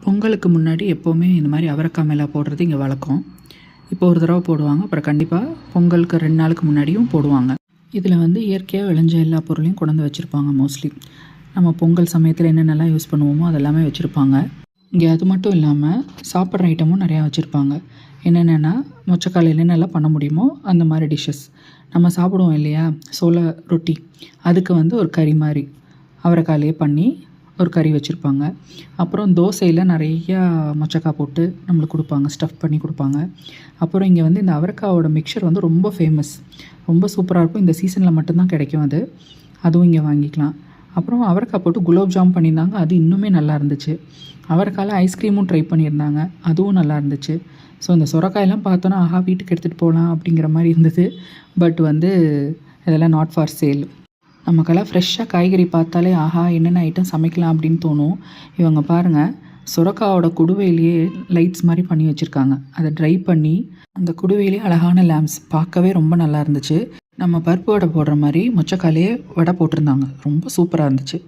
பொங்கலுக்கு முன்னாடி எப்போவுமே இந்த மாதிரி அவரைக்காய் மேலே போடுறது இங்கே வழக்கம். இப்போ ஒரு தடவை போடுவாங்க, அப்புறம் கண்டிப்பாக பொங்கலுக்கு 2 நாளுக்கு முன்னாடியும் போடுவாங்க. இதில் வந்து இயற்கையாக விளைஞ்ச எல்லா பொருளையும் கொண்டு வச்சுருப்பாங்க. மோஸ்ட்லி நம்ம பொங்கல் சமயத்தில் என்னென்னலாம் யூஸ் பண்ணுவோமோ அதெல்லாமே வச்சுருப்பாங்க. இங்கே அது மட்டும் இல்லாமல் சாப்பிட்ற ஐட்டமும் நிறையா வச்சுருப்பாங்க. என்னென்னா மொச்சக்காலையில் என்னென்னலாம் பண்ண முடியுமோ அந்த மாதிரி டிஷ்ஷஸ் நம்ம சாப்பிடுவோம் இல்லையா, சோள ரொட்டி, அதுக்கு வந்து ஒரு கறி மாதிரி அவரைக்காயிலே பண்ணி ஒரு கறி வச்சுருப்பாங்க. அப்புறம் தோசையில் நிறையா மொச்சக்காய் போட்டு நம்மளுக்கு கொடுப்பாங்க, ஸ்டஃப் பண்ணி கொடுப்பாங்க. அப்புறம் இங்கே வந்து இந்த அவரைக்காவோட மிக்சர் வந்து ரொம்ப ஃபேமஸ், ரொம்ப சூப்பராக இருக்கும். இந்த சீசனில் மட்டும்தான் கிடைக்கும் அது, அதுவும் இங்கே வாங்கிக்கலாம். அப்புறம் அவரைக்காய் போட்டு குலோப் ஜாம் பண்ணியிருந்தாங்க, அது இன்னுமே நல்லா இருந்துச்சு. அவரைக்காயில் ஐஸ்கிரீமும் ட்ரை பண்ணியிருந்தாங்க, அதுவும் நல்லா இருந்துச்சு. ஸோ இந்த சுரக்காயெல்லாம் பார்த்தோன்னா ஆஹா வீட்டுக்கு எடுத்துகிட்டு போகலாம் அப்படிங்கிற மாதிரி இருந்தது. பட் வந்து இதெல்லாம் நாட் ஃபார் சேல். நமக்கெல்லாம் ஃப்ரெஷ்ஷாக காய்கறி பார்த்தாலே ஆஹா என்னென்ன ஐட்டம் சமைக்கலாம் அப்படின்னு தோணும். இவங்க பாருங்கள், சுரக்காவோட குடுவையிலேயே லைட்ஸ் மாதிரி பண்ணி வச்சுருக்காங்க. அதை ட்ரை பண்ணி அந்த குடுவையிலே அழகான லேம்ப்ஸ் பார்க்கவே ரொம்ப நல்லா இருந்துச்சு. நம்ம பருப்பு வடை போடுற மாதிரி மொச்சக்காயிலே வடை போட்டிருந்தாங்க, ரொம்ப சூப்பராக இருந்துச்சு.